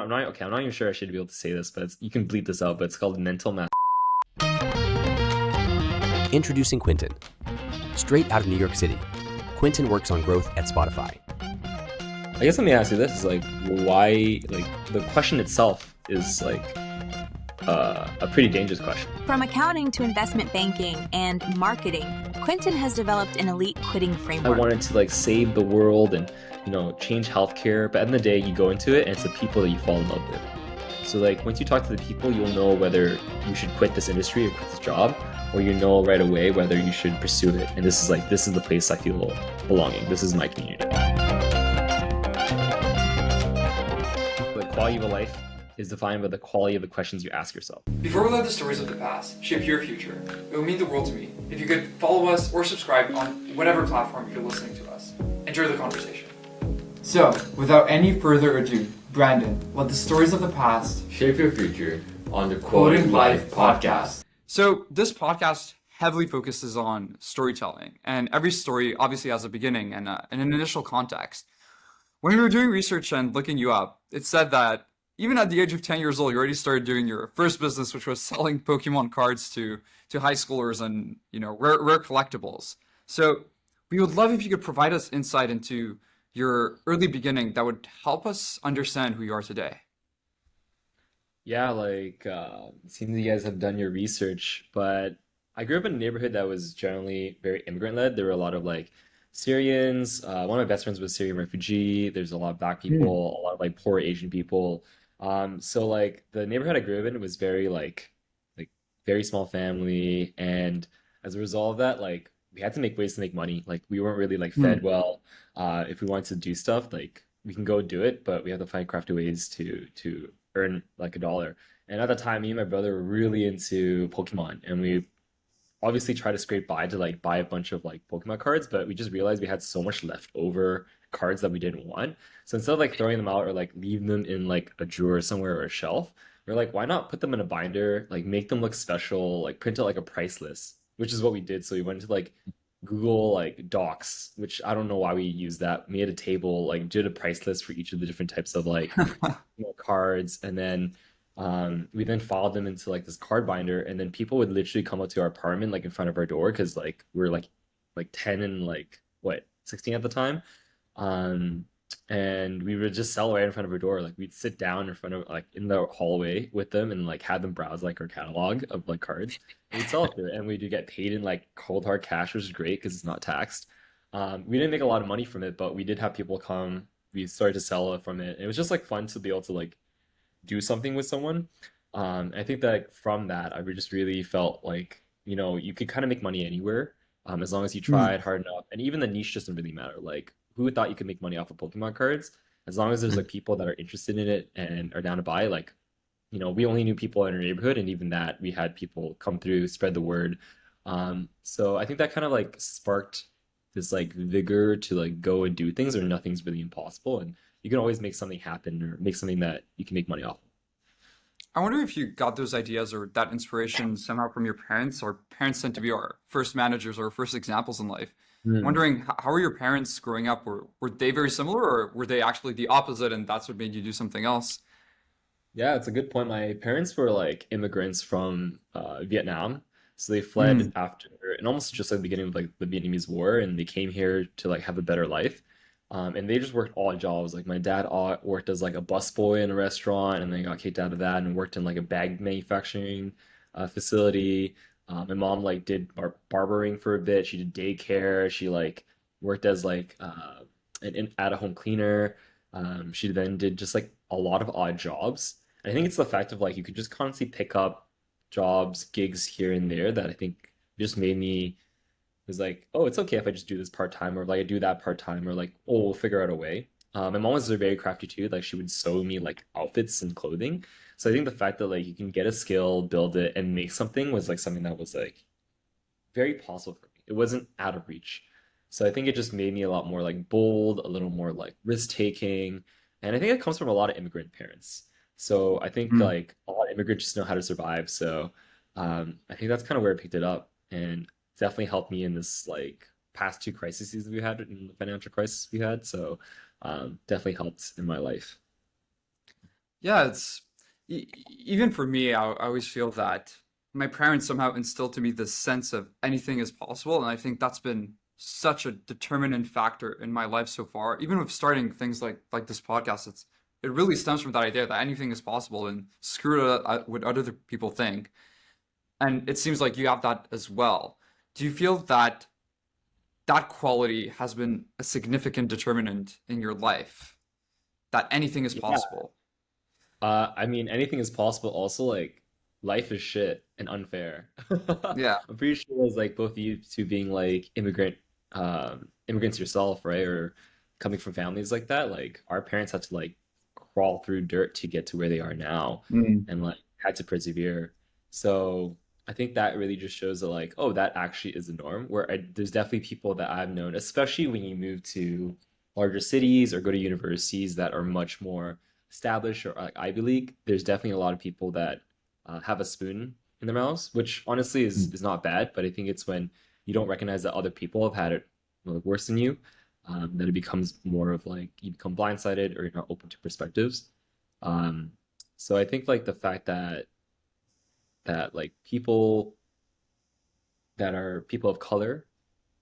I'm not even sure I should be able to say this, but you can bleep this out, but it's called mental math. Introducing Quintin. Straight out of New York City, Quintin works on growth at Spotify. I guess let me ask you this, is like, why, like, the question itself is like a pretty dangerous question. From accounting to investment banking and marketing, Quintin has developed an elite quitting I framework. wanted to like save the world and, change healthcare, but at the end of the day, you go into it and it's the people that you fall in love with. So like once you talk to the people, you'll know whether you should quit this industry or quit this job, or you know right away whether you should pursue it. And this is the place I feel belonging. This is my community. The quality of a life is defined by the quality of the questions you ask yourself. Before we let the stories of the past shape your future, it would mean the world to me if you could follow us or subscribe on whatever platform you're listening to us. Enjoy the conversation. So, without any further ado, Brandon, let the stories of the past shape your future on the Quoting Life podcast. So, this podcast heavily focuses on storytelling, and every story obviously has a beginning and an initial context. When we were doing research and looking you up, it said that even at the age of 10 years old, you already started doing your first business, which was selling Pokemon cards to high schoolers and rare collectibles. So we would love if you could provide us insight into your early beginning that would help us understand who you are today. Yeah, like it seems you guys have done your research, but I grew up in a neighborhood that was generally very immigrant led. There were a lot of like Syrians. One of my best friends was Syrian refugee. There's a lot of black people, a lot of like poor Asian people. So like the neighborhood I grew up in was very like very small family, and as a result of that, like we had to make ways to make money. Like we weren't really like fed well. If we wanted to do stuff, like we can go do it, but we have to find crafty ways to earn like a dollar. And at the time, me and my brother were really into Pokemon, and we obviously tried to scrape by to like buy a bunch of like Pokemon cards, but we just realized we had so much leftover cards that we didn't want. So instead of like throwing them out or like leaving them in like a drawer somewhere or a shelf, we're like, why not put them in a binder, like make them look special, like print out like a price list, which is what we did. So we went to like Google like Docs, which I don't know why we used that. Made a table, like did a price list for each of the different types of like cards, and then we then filed them into like this card binder, and then people would literally come up to our apartment like in front of our door because like we're like 10 and like what 16 at the time. Um, and we would just sell right in front of our door. Like we'd sit down in front of like in the hallway with them and like have them browse like our catalog of like cards. And we'd sell it there, and we do get paid in like cold hard cash, which is great because it's not taxed. We didn't make a lot of money from it, but we did have people come. We started to sell it from it. It was just like fun to be able to like do something with someone. I think that from that, I just really felt like, you could kind of make money anywhere, as long as you tried hard enough. And even the niche doesn't really matter. Like, who thought you could make money off of Pokemon cards? As long as there's like people that are interested in it and are down to buy, like, we only knew people in our neighborhood, and even that we had people come through, spread the word. So I think that kind of like sparked this like vigor to like go and do things, or nothing's really impossible. And you can always make something happen or make something that you can make money off of. I wonder if you got those ideas or that inspiration somehow from your parents, or parents tend to be our first managers or first examples in life. Wondering how were your parents growing up? Were they very similar, or were they actually the opposite and that's what made you do something else? Yeah, it's a good point. My parents were like immigrants from Vietnam. So they fled after, and almost just like the beginning of like the Vietnamese War, and they came here to like have a better life. And they just worked odd jobs. Like my dad worked as like a busboy in a restaurant, and then got kicked out of that and worked in like a bag manufacturing facility. My mom like did barbering for a bit. She did daycare. She like worked as like an at-home cleaner. She then did just like a lot of odd jobs. I think it's the fact of like you could just constantly pick up jobs, gigs here and there that I think just made me was like, oh, it's okay if I just do this part time, or like I do that part time, or like, oh, we'll figure out a way. My mom was very crafty too. Like she would sew me like outfits and clothing. So I think the fact that like you can get a skill, build it, and make something was like something that was like very possible for me. It wasn't out of reach. So I think it just made me a lot more like bold, a little more like risk taking. And I think it comes from a lot of immigrant parents. So I think like a lot of immigrants just know how to survive. So I think that's kind of where I picked it up, and definitely helped me in this like past two crises we had, in the financial crisis we had. So definitely helped in my life. Yeah, even for me, I always feel that my parents somehow instilled to me this sense of anything is possible, and I think that's been such a determinant factor in my life so far. Even with starting things like this podcast, it really stems from that idea that anything is possible, and screw what other people think. And it seems like you have that as well. Do you feel that that quality has been a significant determinant in your life, that anything is Yeah. possible? I mean, anything is possible. Also, like, life is shit and unfair. Yeah. I'm pretty sure it's like both of you two being like immigrants yourself, right? Or coming from families like that. Like, our parents had to like crawl through dirt to get to where they are now, Mm. and like had to persevere. So I think that really just shows that like, oh, that actually is the norm. There's definitely people that I've known, especially when you move to larger cities or go to universities that are much more established or like Ivy League, there's definitely a lot of people that have a spoon in their mouths, which honestly is not bad. But I think it's when you don't recognize that other people have had it worse than you, that it becomes more of like you become blindsided or you're not open to perspectives. Um, so I think like the fact that like people that are people of color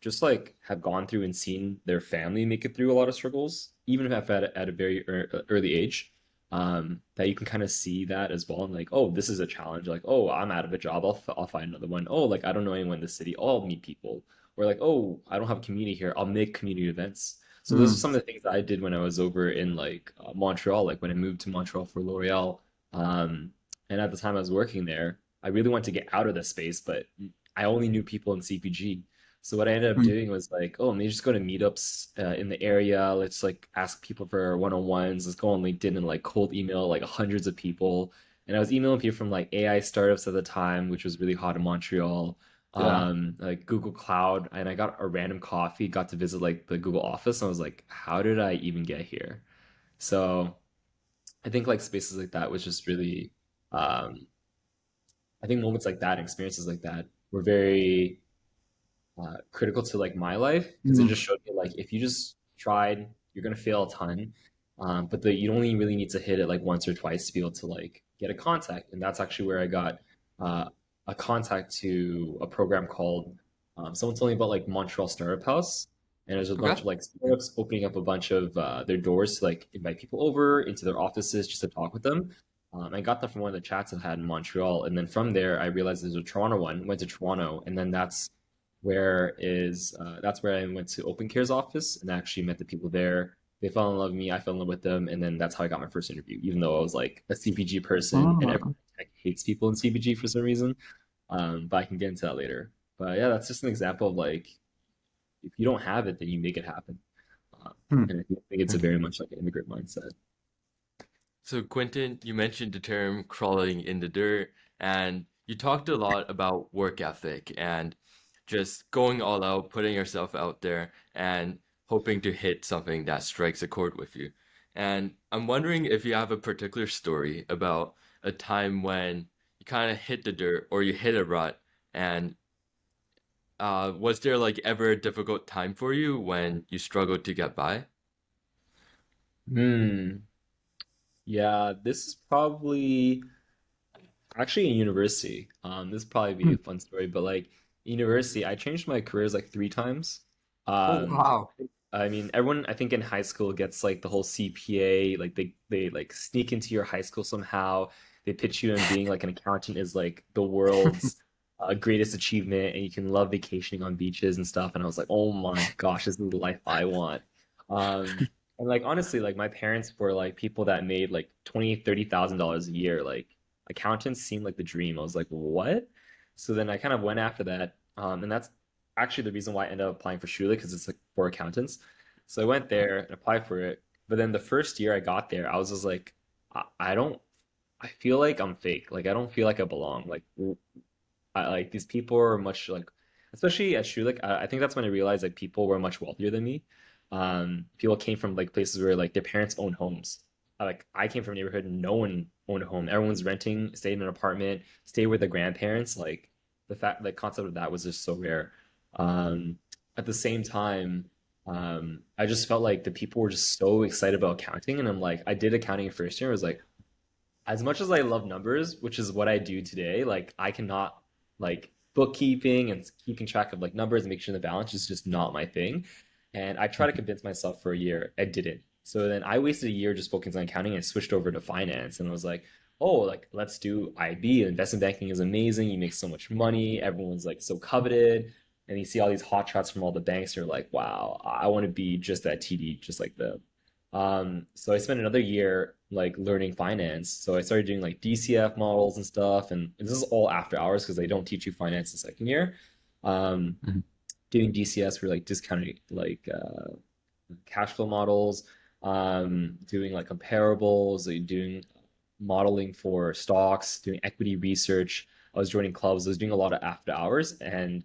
just like have gone through and seen their family make it through a lot of struggles, even if at a very early age, that you can kind of see that as well. And like, oh, this is a challenge. Like, oh, I'm out of a job. I'll find another one. Oh, like I don't know anyone in the city. Oh, I'll meet people. Or like, oh, I don't have a community here. I'll make community events. So those are Mm. some of the things that I did when I was over in like Montreal. Like when I moved to Montreal for L'Oreal, um, and at the time I was working there, I really wanted to get out of the space, but I only knew people in CPG. So what I ended up Mm. doing was like, oh, let me just go to meetups in the area. Let's like ask people for one-on-ones. Let's go on LinkedIn and like cold email like hundreds of people. And I was emailing people from like AI startups at the time, which was really hot in Montreal, Yeah. like Google Cloud. And I got a random coffee, got to visit like the Google office. And I was like, how did I even get here? So I think like spaces like that was just really, um, I think moments like that, experiences like that were very critical to like my life because it Mm. just showed me like if you just tried, you're gonna fail a ton. But you only really need to hit it like once or twice to be able to like get a contact, and that's actually where I got uh, a contact to a program called. Someone told me about like Montreal Startup House, and there's a bunch Okay. of like startups opening up a bunch of their doors to like invite people over into their offices just to talk with them. I got that from one of the chats I had in Montreal, and then from there I realized there's a Toronto one. Went to Toronto, and then that's where I went to Open Care's office and actually met the people there. They fell in love with me, I fell in love with them, and then that's how I got my first interview. Even though I was like a CPG person, and everyone Ah. in tech hates people in CPG for some reason. But I can get into that later. But yeah, that's just an example of like if you don't have it, then you make it happen. Uh, Hmm. and I think it's a very much like an immigrant mindset. So, Quentin, you mentioned the term crawling in the dirt, and you talked a lot about work ethic and just going all out, putting yourself out there, and hoping to hit something that strikes a chord with you. And I'm wondering if you have a particular story about a time when you kind of hit the dirt or you hit a rut, and was there like ever a difficult time for you when you struggled to get by? Hmm. Yeah, this is probably actually in university. This would probably be Hmm. a fun story, but like university, I changed my careers like three times. Oh, Um, wow. I mean, everyone I think in high school gets like the whole CPA, like they like sneak into your high school somehow. They pitch you in being like an accountant is like the world's greatest achievement, and you can love vacationing on beaches and stuff. And I was like, oh my gosh, this is the life I want. And like honestly, like my parents were like people that made like 20, $30,000 a year. Like accountants seemed like the dream. I was like, what? So then I kind of went after that. And that's actually the reason why I ended up applying for Shula because it's like for accountants. So I went there and applied for it. But then the first year I got there, I was just like, I don't, I feel like I'm fake. Like I don't feel like I belong. Like like these people are much like, especially at Schulich, I think that's when I realized like people were much wealthier than me. People came from like places where like their parents own homes. Like I came from a neighborhood, no one owned a home. Everyone's renting, stayed in an apartment, stayed with their grandparents. Like the concept of that was just so rare. Um, at the same time, I just felt like the people were just so excited about accounting, and I'm like, I did accounting first year. I was like, as much as I love numbers, which is what I do today, like I cannot like bookkeeping and keeping track of like numbers and make sure the balance is just not my thing. And I tried to convince myself for a year. I didn't. So then I wasted a year just focusing on accounting and switched over to finance. And I was like, oh, like let's do IB. Investment banking is amazing. You make so much money. Everyone's like so coveted. And you see all these hot shots from all the banks. You're like, wow, I want to be just that TD, just like them. So I spent another year like learning finance. So I started doing like DCF models and stuff. And this is all after hours because they don't teach you finance in second year. Um, Mhm. Doing DCS for like discounting like cash flow models, doing like comparables, like doing modeling for stocks, doing equity research. I was joining clubs. I was doing a lot of after hours, and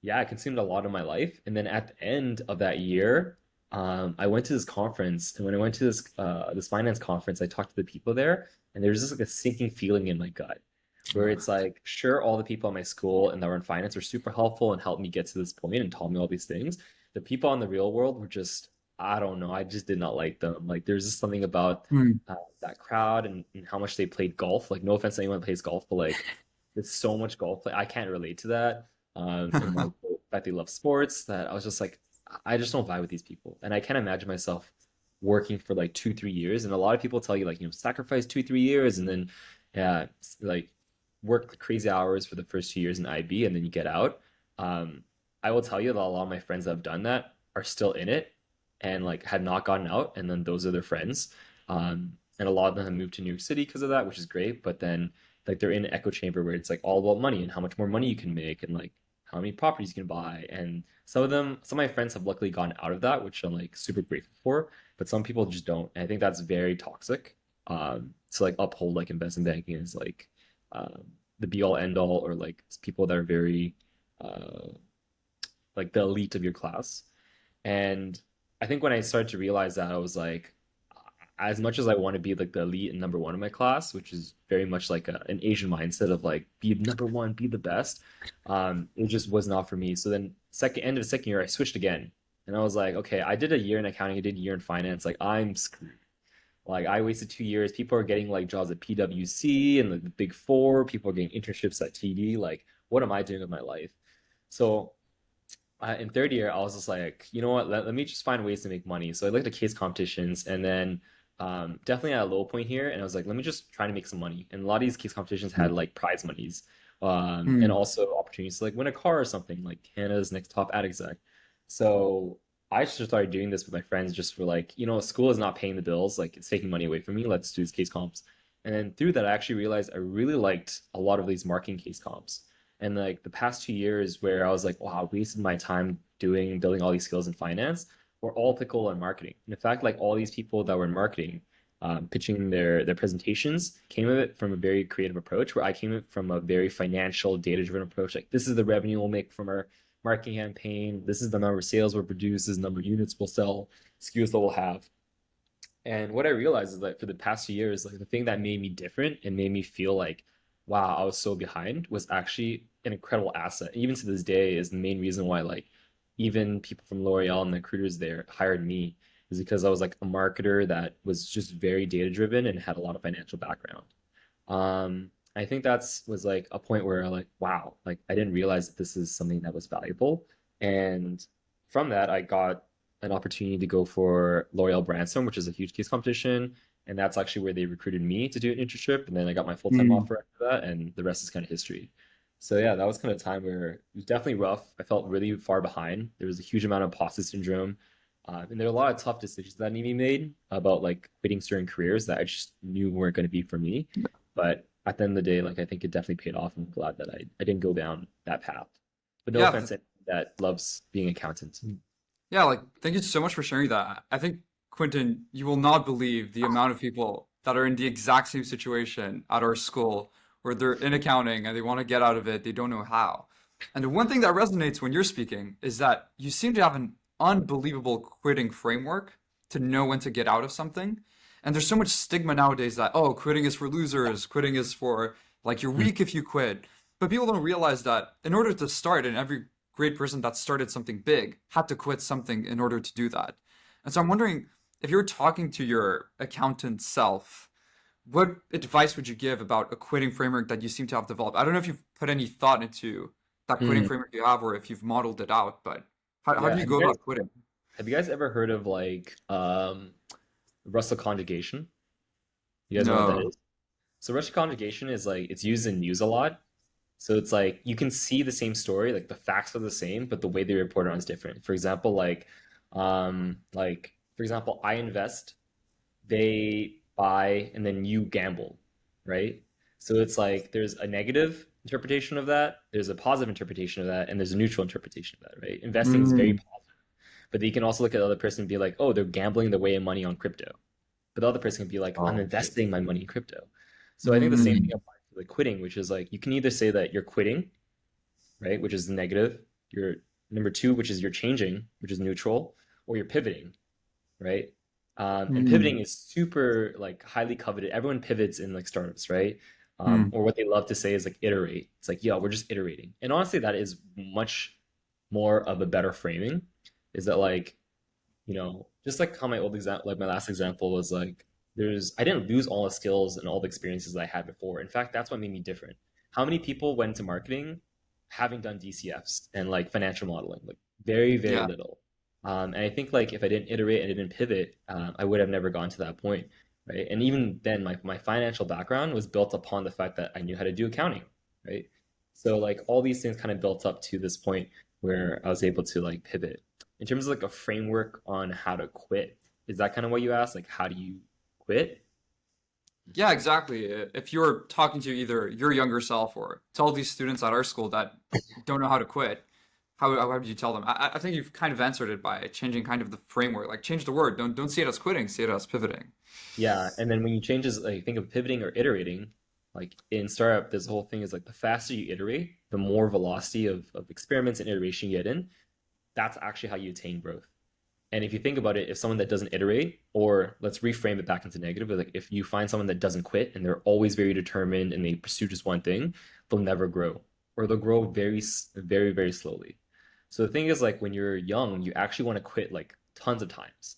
yeah, it consumed a lot of my life. And then at the end of that year, I went to this conference, and when I went to this finance conference, I talked to the people there, and there's just like a sinking feeling in my gut, where it's like, sure, all the people at my school and that were in finance were super helpful and helped me get to this point and taught me all these things. The people in the real world were just, I don't know, I just did not like them. Like, there's just something about Mm. that crowd and how much they played golf. Like, no offense to anyone that plays golf, but like, there's so much golf play. I can't relate to that. And like the fact they love sports, that I was just like, I just don't vibe with these people. And I can't imagine myself working for like 2, 3 years. And a lot of people tell you like, sacrifice 2, 3 years and then yeah, like work crazy hours for the first 2 years in IB and then you get out. Um, I will tell you that a lot of my friends that have done that are still in it and like had not gotten out, and then those are their friends. And a lot of them have moved to New York City because of that, which is great. But then like they're in an echo chamber where it's like all about money and how much more money you can make and like how many properties you can buy. And some of my friends have luckily gotten out of that, which I'm like super grateful for. But some people just don't. And I think that's very toxic. To like uphold like investment banking is like um, the be all end all, or like people that are very uh, like the elite of your class. And I think when I started to realize that, I was like, as much as I want to be like the elite and number one in my class, which is very much like an Asian mindset of like be number one, be the best, it just was not for me. So then second end of the second year, I switched again, and I was like, okay, I did a year in accounting, I did a year in finance, like I'm screwed. Like I wasted 2 years. People are getting like jobs at PwC and like the big four. People are getting internships at TD. Like, what am I doing with my life? So in third year, I was just like, you know what? Let me just find ways to make money. So I looked at case competitions, and then definitely at a low point here. And I was like, let me just try to make some money. And a lot of these case competitions had like prize monies, and Mm. also opportunities to like win a car or something, like Canada's next top ad exec. So I just started doing this with my friends just for like, school is not paying the bills, like it's taking money away from me. Let's do these case comps. And then through that, I actually realized I really liked a lot of these marketing case comps. And like the past 2 years where I was like, wow, I wasted my time building all these skills in finance were all applicable in marketing. And in fact, like all these people that were in marketing, pitching their presentations came of it from a very creative approach, where I came of it from a very financial, data-driven approach. Like this is the revenue we'll make from our marketing campaign. This is the number of sales we'll produce. This is the number of units we'll sell, SKUs that we'll have. And what I realized is that for the past few years, like the thing that made me different and made me feel like, wow, I was so behind was actually an incredible asset. Even to this day is the main reason why like even people from L'Oreal and the recruiters there hired me, is because I was like a marketer that was just very data driven and had a lot of financial background. I think that's was like a point where like, wow, like I didn't realize that this is something that was valuable. And from that, I got an opportunity to go for L'Oreal Brandstorm, which is a huge case competition. And that's actually where they recruited me to do an internship. And then I got my full-time Mm. offer after that, and the rest is kind of history. So yeah, that was kind of a time where it was definitely rough. I felt really far behind. There was a huge amount of imposter syndrome. And there were a lot of tough decisions that need to be made about like quitting certain careers that I just knew weren't going to be for me. But at the end of the day, like I think it definitely paid off. I'm glad that I didn't go down that path. But no Yeah, offense to anyone that loves being an accountant. yeah, like thank you so much for sharing that. I think, Quintin, you will not believe the amount of people that are in the exact same situation at our school where they're in accounting and they want to get out of it, they don't know how. And the one thing that resonates when you're speaking is that you seem to have an unbelievable quitting framework to know when to get out of something. And there's so much stigma nowadays that, oh, quitting is for losers, quitting is for like you're weak if you quit. But people don't realize that in order to start, and every great person that started something big had to quit something in order to do that. And so I'm wondering if you're talking to your accountant self, what advice would you give about a quitting framework that you seem to have developed? I don't know if you've put any thought into that quitting Mm, framework you have or if you've modeled it out, but how yeah, do you go about quitting? have you guys ever heard of like Russell conjugation? You guys know what that No. is? So Russian conjugation is like it's used in news a lot. So it's like you can see the same story, like the facts are the same, but the way they report on is different. For example, for example, I invest, they buy, and then you gamble, right? So it's like there's a negative interpretation of that, there's a positive interpretation of that, and there's a neutral interpretation of that, right? Investing is very Mm. positive, but you can also look at the other person and be like, oh, they're gambling their way in money on crypto. But the other person can be like, I'm Oh, okay. investing my money in crypto. So I think the same thing Mm. applies to like quitting, which is like you can either say that you're quitting, right, which is negative, you're number two, which is you're changing, which is neutral, or you're pivoting, right? And Mm. pivoting is super like highly coveted. Everyone pivots in like startups, right? Mm. Or what they love to say is like iterate. It's like, yeah, we're just iterating. And honestly, that is much more of a better framing. Is that like just like how my old example, like my last example was like, I didn't lose all the skills and all the experiences I had before. In fact, that's what made me different. How many people went to marketing having done DCFs and like financial modeling? Like very, very Yeah. little. And I think like if I didn't iterate and I didn't pivot, I would have never gone to that point, right? And even then, my financial background was built upon the fact that I knew how to do accounting, right? So like all these things kind of built up to this point where I was able to like pivot in terms of like a framework on how to quit. Is that kind of what you asked? Like, how do you quit? Yeah, exactly. If you're talking to either your younger self or tell these students at our school that don't know how to quit, how would you tell them? I think you've kind of answered it by changing kind of the framework. Like change the word. Don't see it as quitting, see it as pivoting. Yeah, and then when you change this, like think of pivoting or iterating, like in startup, this whole thing is like the faster you iterate, the more velocity of experiments and iteration you get in. That's actually how you attain growth. And if you think about it, if someone that doesn't iterate, or let's reframe it back into negative, but like if you find someone that doesn't quit and they're always very determined and they pursue just one thing, they'll never grow, or they'll grow very, very slowly. So the thing is, like when you're young, you actually want to quit like tons of times.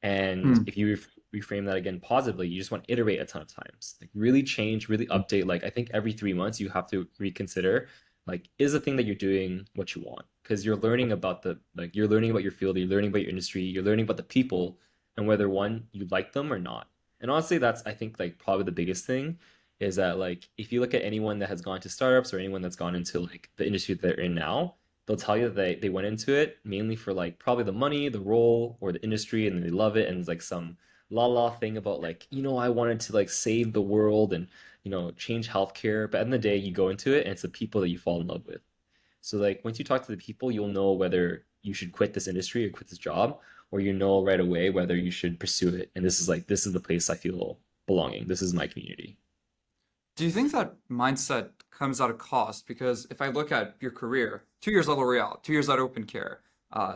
And Hmm. if you reframe that again positively, you just want to iterate a ton of times, like really change, really update. Like I think every 3 months you have to reconsider, like is the thing that you're doing what you want? Because you're learning about you're learning about your field, you're learning about your industry, you're learning about the people and whether one you like them or not. And honestly, that's I think like probably the biggest thing is that like if you look at anyone that has gone to startups or anyone that's gone into like the industry that they're in now, they'll tell you that they went into it mainly for like probably the money, the role, or the industry, and then they love it. And it's like some la thing about like, I wanted to like save the world and change healthcare. But at the end of the day, you go into it and it's the people that you fall in love with. So like once you talk to the people, you'll know whether you should quit this industry or quit this job, or you know right away whether you should pursue it. And this is the place I feel belonging. This is my community. Do you think that mindset comes at a cost? Because if I look at your career, 2 years at L'Oreal, 2 years at Open Care,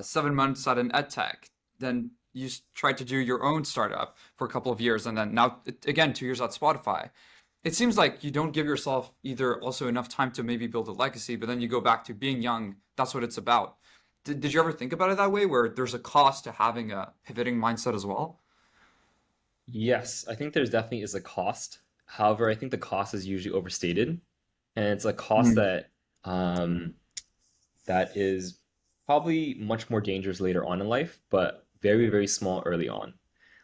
7 months at an ed tech, then you tried to do your own startup for a couple of years, and then now again 2 years at Spotify. It seems like you don't give yourself either also enough time to maybe build a legacy, but then you go back to being young. That's what it's about. Did you ever think about it that way, where there's a cost to having a pivoting mindset as well? Yes, I think there's definitely is a cost. However, I think the cost is usually overstated, and it's a cost Mm. um, that is probably much more dangerous later on in life, but very, very small early on.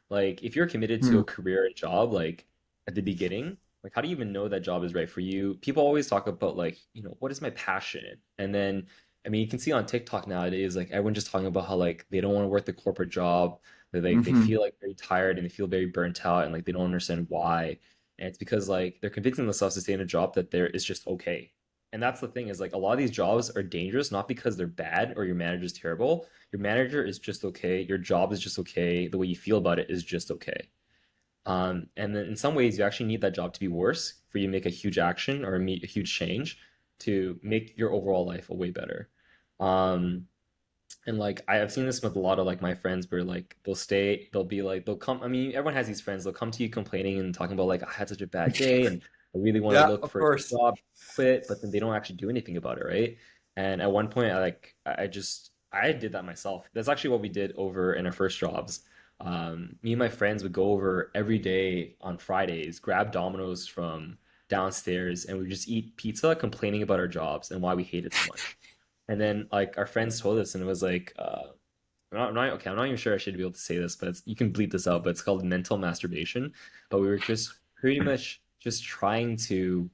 Like if you're committed to Mm. a career and job, like at the beginning, like how do you even know that job is right for you? People always talk about like, what is my passion? And then, I mean, you can see on TikTok nowadays, like everyone just talking about how like they don't want to work the corporate job. They Hmm. feel like very tired and they feel very burnt out and like they don't understand why. And it's because like they're convincing themselves to stay in a job that there is just okay. And that's the thing is like a lot of these jobs are dangerous, not because they're bad or your manager's terrible. Your manager is just okay. Your job is just okay. The way you feel about it is just okay. And then in some ways, you actually need that job to be worse for you to make a huge action or meet a huge change to make your overall life a way better. Um, and like I've seen this with a lot of like my friends where like they'll be like they'll come. I mean, everyone has these friends. They'll come to you complaining and talking about like I had such a bad day and I really want to Yeah, look of for a course. job, quit, but then they don't actually do anything about it, right? And at one point, I did that myself. That's actually what we did over in our first jobs. Me and my friends would go over every day on Fridays, grab Domino's from downstairs, and we just eat pizza, complaining about our jobs and why we hate it so much. And then like our friends told us, and it was like, okay, I'm not even sure I should be able to say this, but you can bleep this out. But it's called mental masturbation. But we were just pretty much just trying to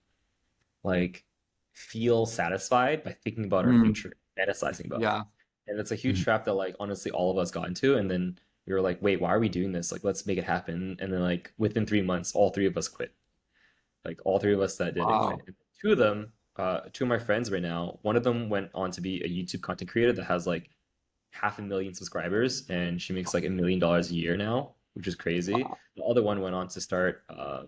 like feel satisfied by thinking about our Mm, future, fantasizing about it. yeah. And it's a huge Mhm. trap that like honestly all of us got into. And then we were like, wait, why are we doing this? Like, let's make it happen. And then like within 3 months, all three of us quit. Like all three of us that did it quit. Wow. And two of them, two of my friends right now, one of them went on to be a YouTube content creator that has like 500,000 subscribers, and she makes like $1 million a year now, which is crazy. Wow. The other one went on to start a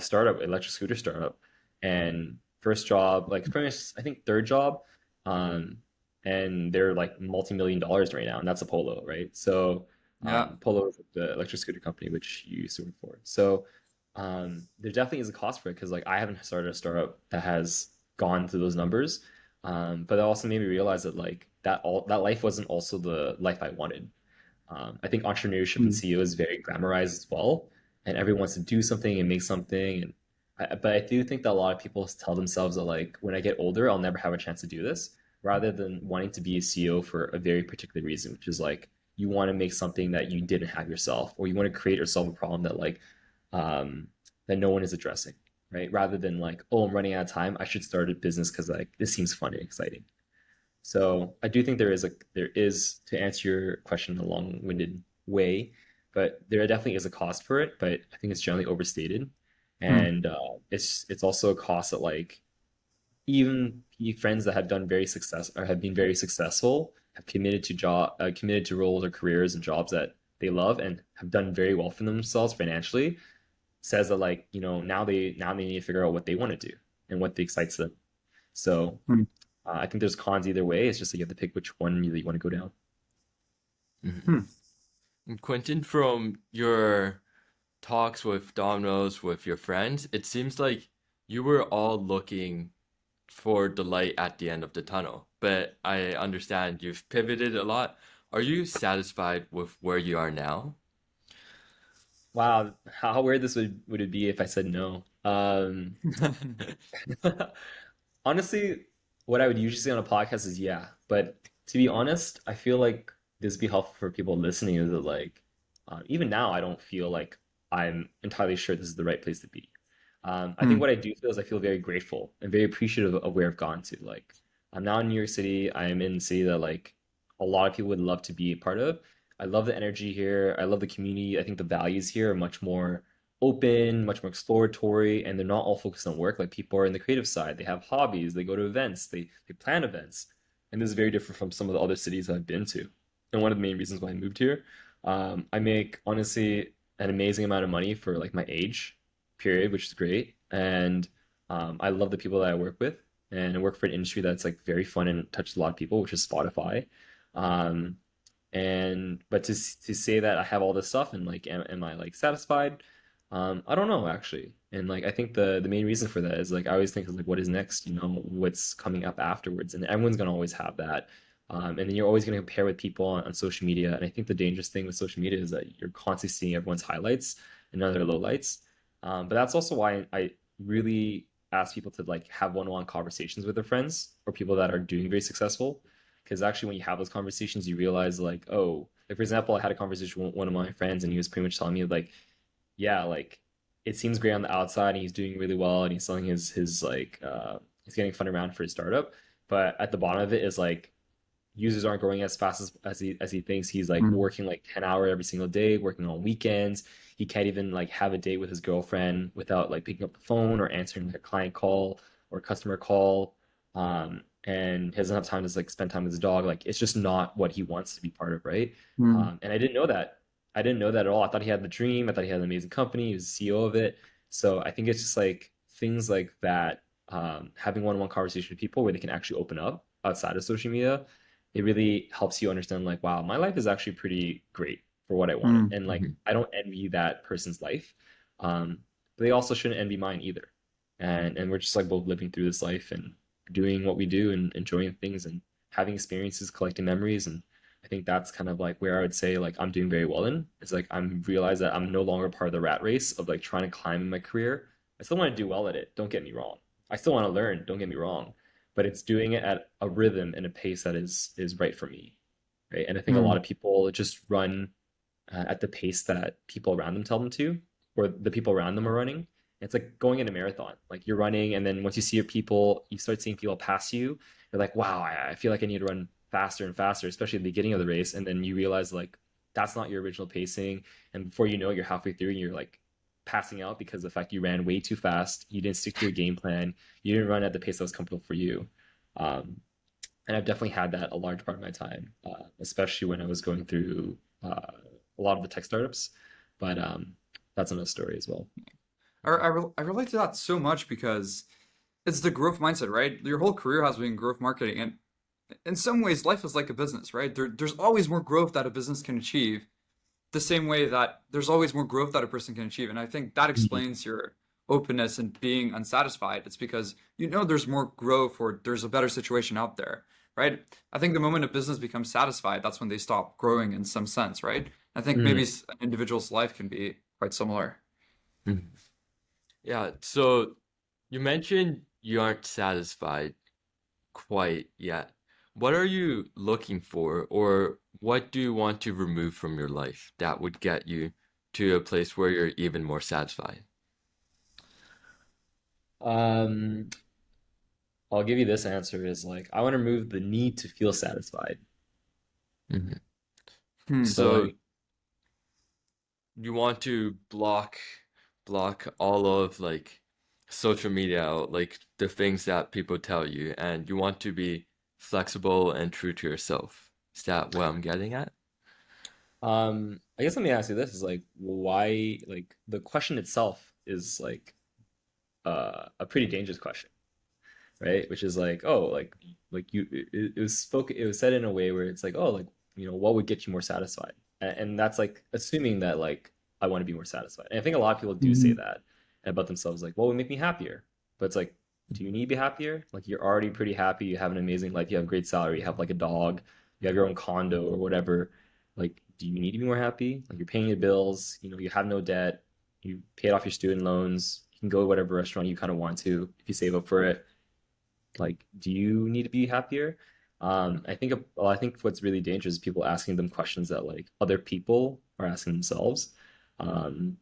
startup, electric scooter startup, and first job, like pretty much, I think third job, um, and they're like multi-million dollars right now, and that's a Polo, right? So, Yeah. Polo is the electric scooter company which you used to work for. So, there definitely is a cost for it because like I haven't started a startup that has gone to those numbers, but it also made me realize that like that life wasn't also the life I wanted. I think entrepreneurship and Mm, CEO is very glamorized as well, and everyone wants to do something and make something. And but I do think that a lot of people tell themselves that like when I get older, I'll never have a chance to do this, rather than wanting to be a CEO for a very particular reason, which is like you want to make something that you didn't have yourself, or you want to create or solve a problem that like um, that no one is addressing, right? Rather than like, oh, I'm running out of time, I should start a business because like this seems fun and exciting. So I do think there is to answer your question in a long-winded way, but there definitely is a cost for it, but I think it's generally overstated. mm, And it's also a cost that like even friends that have done very success or have been very successful have committed to roles or careers and jobs that they love and have done very well for themselves financially, says that like, now they need to figure out what they want to do and what excites them. So mm, I think there's cons either way. It's just that you have to pick which one you want to go down. Mhm. mm. And Quentin, from your talks with Domino's, with your friends, it seems like you were all looking for the light at the end of the tunnel. But I understand you've pivoted a lot. Are you satisfied with where you are now? Wow, how weird this would it be if I said no? Honestly, what I would usually say on a podcast is yeah, but to be honest, I feel like this would be helpful for people listening. Is that like, even now, I don't feel like I'm entirely sure this is the right place to be. I think Mm, what I do feel is I feel very grateful and very appreciative of where I've gone to. Like, I'm now in New York City. I am in a city that like a lot of people would love to be a part of. I love the energy here. I love the community. I think the values here are much more open, much more exploratory, and they're not all focused on work. Like people are in the creative side. They have hobbies. They go to events. They plan events. And this is very different from some of the other cities I've been to. And one of the main reasons why I moved here, I make honestly an amazing amount of money for like my age period, which is great. And I love the people that I work with. And I work for an industry that's like very fun and touches a lot of people, which is Spotify. Um, and but to say that I have all this stuff and like am I like satisfied? I don't know actually. And like I think the main reason for that is like I always think of like what is next, what's coming up afterwards, and everyone's gonna always have that. And then you're always gonna compare with people on social media. And I think the dangerous thing with social media is that you're constantly seeing everyone's highlights and none of their lowlights. But that's also why I really ask people to like have one-on-one conversations with their friends or people that are doing very successful, because actually when you have those conversations you realize like, oh, like for example, I had a conversation with one of my friends and he was pretty much telling me like, yeah, like it seems great on the outside and he's doing really well and he's selling his like he's getting funded around for his startup, but at the bottom of it is like users aren't growing as fast as he thinks. He's like mm. working like 10 hours every single day, working on weekends. He can't even like have a date with his girlfriend without like picking up the phone or answering a client call or customer call. And he doesn't have time to like spend time with his dog. Like it's just not what he wants to be part of, right? Mm, And I didn't know that. I didn't know that at all. I thought he had the dream. I thought he had an amazing company. He was the CEO of it. So I think it's just like things like that, having one-on-one conversation with people where they can actually open up outside of social media, it really helps you understand like, wow, my life is actually pretty great for what I wanted. mm. And like Mhm. I don't envy that person's life. But they also shouldn't envy mine either. And we're just like both living through this life and doing what we do and enjoying things and having experiences, collecting memories. And I think that's kind of like where I would say like I'm doing very well in. It's like I'm realize that I'm no longer part of the rat race of like trying to climb in my career. I still want to do well at it, don't get me wrong. I still want to learn, don't get me wrong. But it's doing it at a rhythm and a pace that is right for me. Right. And I think a lot Hmm. of people just run at the pace that people around them tell them to, or the people around them are running. It's like going in a marathon. Like you're running, and then once you see your people, you start seeing people pass you. You're like, wow, I feel like I need to run faster and faster, especially at the beginning of the race. And then you realize like that's not your original pacing. And before you know it, you're halfway through and you're like passing out because of the fact you ran way too fast. You didn't stick to your game plan. You didn't run at the pace that was comfortable for you. Um, and I've definitely had that a large part of my time, especially when I was going through a lot of the tech startups. But that's another story as well. I relate to that so much because it's the growth mindset, right? Your whole career has been growth marketing, and in some ways, life is like a business, right? There's always more growth that a business can achieve, the same way that there's always more growth that a person can achieve. And I think that Mhm. explains your openness and being unsatisfied. It's because you know there's more growth or there's a better situation out there, right? I think the moment a business becomes satisfied, that's when they stop growing in some sense, right? I think maybe Mhm. an individual's life can be quite similar. Mhm. Yeah, so you mentioned you aren't satisfied quite yet. What are you looking for, or what do you want to remove from your life that would get you to a place where you're even more satisfied? Um, I'll give you this answer is like I want to remove the need to feel satisfied. Mhm. Hmm. So So like you want to block all of like social media out, like the things that people tell you, and you want to be flexible and true to yourself. Is that what I'm getting at? I guess let me ask you this is like why like the question itself is like a pretty dangerous question, right? Which is like, oh, like you it was spoken it was said in a way where it's like, oh, like, what would get you more satisfied? And that's like assuming that like I want to be more satisfied. And I think a lot of people do say Mhm. that about themselves, like, what would make me happier? But it's like, do you need to be happier? Like you're already pretty happy, you have an amazing life, you have great salary, you have like a dog, you have your own condo or whatever. Like, do you need to be more happy? Like you're paying your bills, you have no debt, you paid off your student loans, you can go to whatever restaurant you kind of want to if you save up for it. Like, do you need to be happier? I think what's really dangerous is people asking them questions that like other people are asking themselves. Um,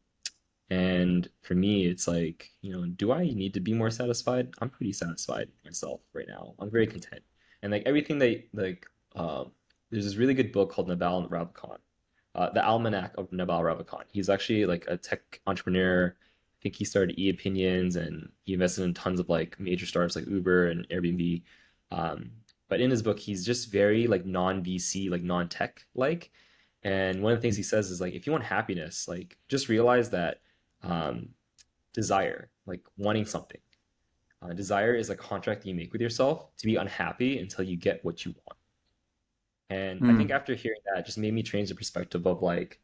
and for me, it's like, do I need to be more satisfied? I'm pretty satisfied myself right now. I'm very content. And like everything they like, there's this really good book called Naval Ravikant, The Almanac of Naval Ravikant. He's actually like a tech entrepreneur. I think he started E-Opinions and he invested in tons of like major startups like Uber and Airbnb. Um, but in his book, he's just very like non-VC, like non-tech like. And one of the things he says is like, if you want happiness, like just realize that um, desire, like wanting something, desire is a contract that you make with yourself to be unhappy until you get what you want. And I think Hmm. after hearing that, it just made me change the perspective of like,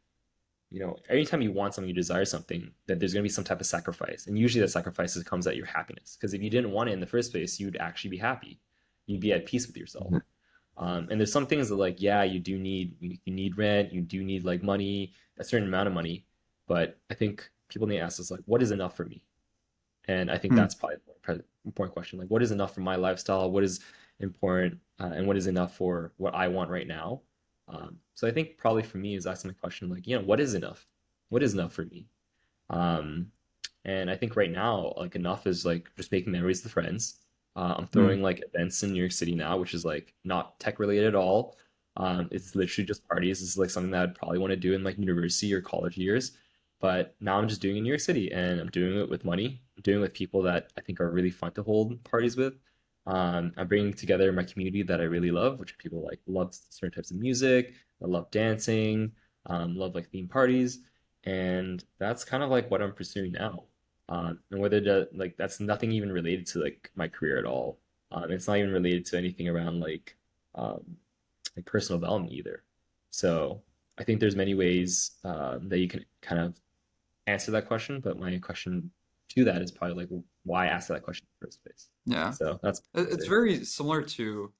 anytime you want something, you desire something, that there's going to be some type of sacrifice. And usually that sacrifice comes at your happiness. Because if you didn't want it in the first place, you'd actually be happy. You'd be at peace with yourself. Mhm. And there's some things that like, yeah, you need rent, you do need like money, a certain amount of money. But I think people need to ask us like, what is enough for me? And I think Hmm. that's probably the important question. Like, what is enough for my lifestyle? What is important, and what is enough for what I want right now? So I think probably for me is asking the question like, what is enough? What is enough for me? Um, and I think right now, like enough is like just making memories with friends. I'm Hmm. throwing like events in New York City now, which is like not tech related at all. It's literally just parties. This is like something that I'd probably want to do in like university or college years. But now I'm just doing it in New York City and I'm doing it with money. I'm doing it with people that I think are really fun to hold parties with. I'm bringing together my community that I really love, which are people like love certain types of music, I love dancing, love like theme parties, and that's kind of like what I'm pursuing now. And whether like that's nothing even related to like my career at all. It's not even related to anything around um, like personal development either. So I think there's many ways that you can kind of answer that question, but my question to that is probably like why ask that question in the first place. Yeah. So that's It's it. very similar to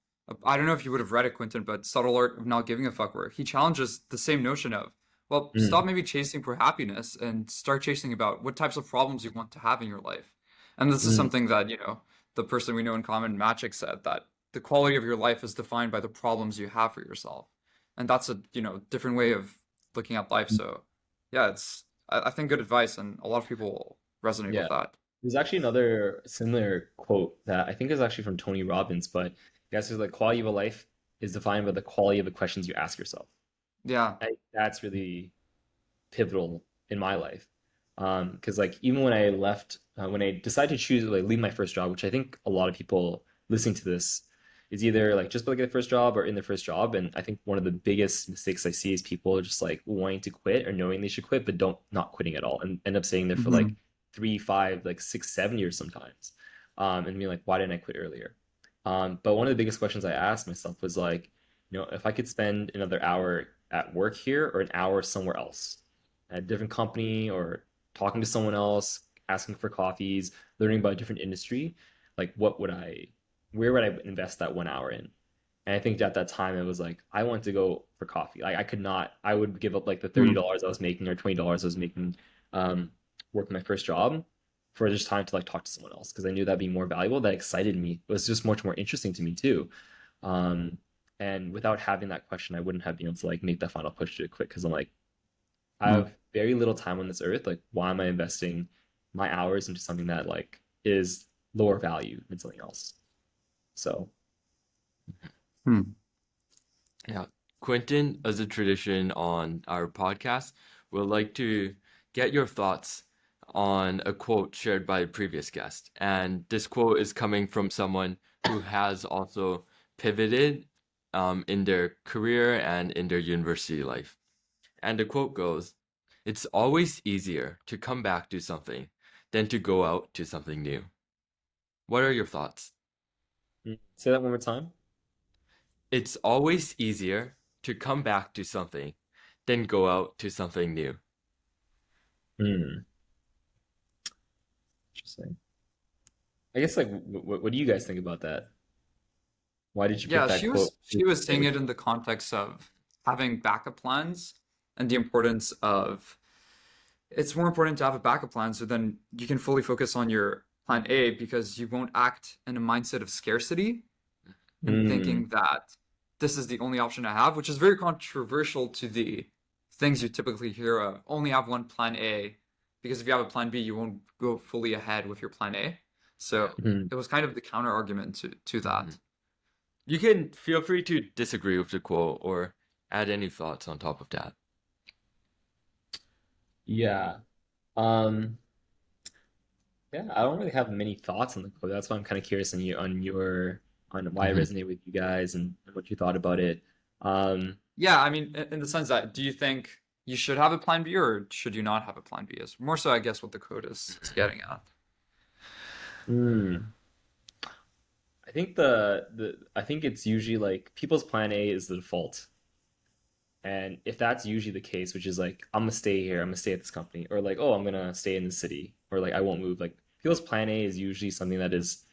I don't know if you would have read it, Quentin, but Subtle Art of Not Giving a Fuck, where he challenges the same notion of, well, stop Mm, maybe chasing for happiness and start chasing about what types of problems you want to have in your life. And this is mm, something that, the person we know in common, Magic, said that the quality of your life is defined by the problems you have for yourself. And that's a, different way of looking at life. mm. So, yeah, I think good advice, and a lot of people resonate with Yeah. that. There's actually another similar quote that I think is actually from Tony Robbins, but he says like quality of a life is defined by the quality of the questions you ask yourself. Yeah. That's really pivotal in my life. Because like even when I left, when I decided to choose like leave my first job, which I think a lot of people listening to this is either like just like their first job or in their first job, and I think one of the biggest mistakes I see is people just like wanting to quit or knowing they should quit, but don't not quitting at all, and end up staying there for like Hmm. 3, 5, like 6, 7 years sometimes, and being like, why didn't I quit earlier? But one of the biggest questions I asked myself was like, if I could spend another hour at work here or an hour somewhere else, at a different company or talking to someone else, asking for coffees, learning about a different industry, like where would I invest that 1 hour in? And I think at that time it was like I wanted to go for coffee. Like I could not, I would give up like the Hmm. $30 I was making or $20 I was making working my first job for just time to like talk to someone else because I knew that'd be more valuable. That excited me. It was just much more interesting to me too. Um, and without having that question, I wouldn't have been able to like make that final push to quit because I'm like, I Hmm. have very little time on this earth. Like, why am I investing my hours into something that like is lower value than something else? So, Hmm. Yeah. Quentin, as a tradition on our podcast, would like to get your thoughts on a quote shared by a previous guest. And this quote is coming from someone who has also pivoted in their career and in their university life. And the quote goes, "It's always easier to come back to something than to go out to something new." What are your thoughts? say that one more time. It's always easier to come back to something than go out to something new. Hmm, interesting. I guess like, what do you guys think about that? Why did you pick Yeah, that she quote? was she was saying With it in the context of having backup plans and the importance of it's more important to have a backup plan so then you can fully focus on your plan A because you won't act in a mindset of scarcity and mm, thinking that this is the only option I have, which is very controversial to the things you typically hear of only have one plan A because if you have a plan B, you won't go fully ahead with your plan A. Yeah. So mm. it was kind of the counter argument to Mhm. that. You can feel free to disagree with the quote or add any thoughts on top of that. Yeah. Yeah, I don't really have many thoughts on the quote. That's why I'm kind of curious on why it Mhm. resonated with you guys and what you thought about it. Um, Yeah, I mean, in the sense that, do you think you should have a plan B or should you not have a plan B? Is more so, I guess, what the code is getting at. hmm. I think I think it's usually like people's plan A is the default. And if that's usually the case, which is like I'm gonna stay here, I'm gonna stay at this company, or like, oh, I'm gonna stay in the city, or like I won't move. Like people's plan A is usually something that is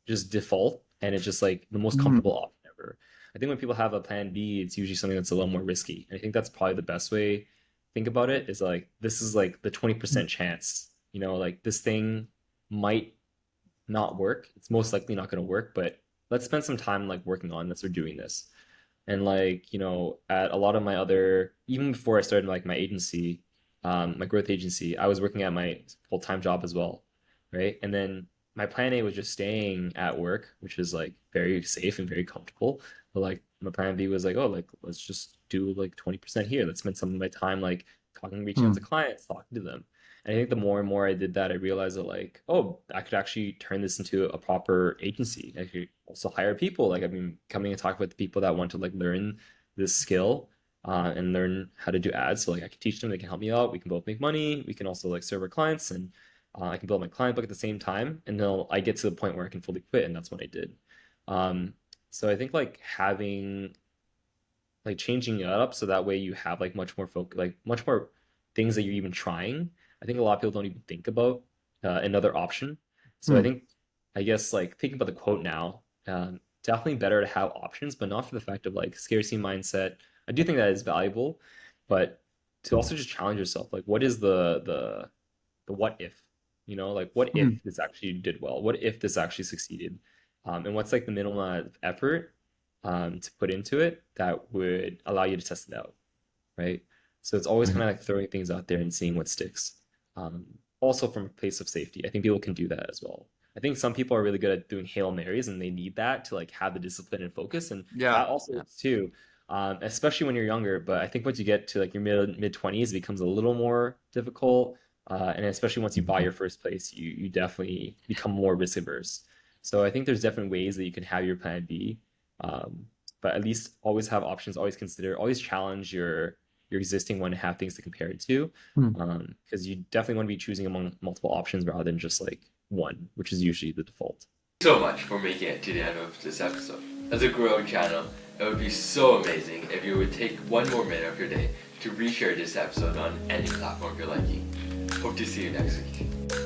just default and it's just like the most comfortable Hmm. option ever. I think when people have a plan B, it's usually something that's a little more risky. And I think that's probably the best way to think about it is like this is like the 20% chance, like this thing might not work. It's most likely not going to work, but let's spend some time like working on this or doing this. And like, at a lot of my other, even before I started like my agency, my growth agency, I was working at my full-time job as well, right? And then my plan A was just staying at work, which is like very safe and very comfortable. But like my plan B was like, oh, like let's just do like 20% here. Let's spend some of my time like talking, reaching out to Hmm. clients, talking to them. And I think the more and more I did that, I realized that like, oh, I could actually turn this into a proper agency. I could also hire people. Like I've been coming and talking with the people that want to like learn this skill and learn how to do ads. So like I can teach them, they can help me out. We can both make money. We can also like serve our clients, and I can build my client book at the same time. And then I get to the point where I can fully quit, and that's what I did. Um, so I think like having like changing it up so that way you have like much more focus, like much more things that you're even trying. I think a lot of people don't even think about another option. So I Hmm. think, I guess like thinking about the quote now, definitely better to have options, but not for the fact of like scarcity mindset. I do think that is valuable, but to also just challenge yourself, like what is the what if, like what Mm. if this actually did well? What if this actually succeeded? And what's like the minimal amount of effort to put into it that would allow you to test it out, right? So it's always kind Mhm. of like throwing things out there and seeing what sticks. Um, Also from a place of safety, I think people can do that as well. I think some people are really good at doing Hail Marys and they need that to like have the discipline and focus, and Yeah. that also Yeah. works too. Especially when you're younger, but I think once you get to like your mid 20s, it becomes a little more difficult. And especially once you buy your first place, you definitely become more risk averse. So I think there's definitely ways that you can have your plan B, um, but at least always have options, always consider, always challenge your existing one and have things to compare it to, Mm. because you definitely want to be choosing among multiple options rather than just like one, which is usually the default. So much for making it to the end of this episode. As a growing channel, it would be so amazing if you would take one more minute of your day to reshare this episode on any platform you're liking. Hope to see you next week.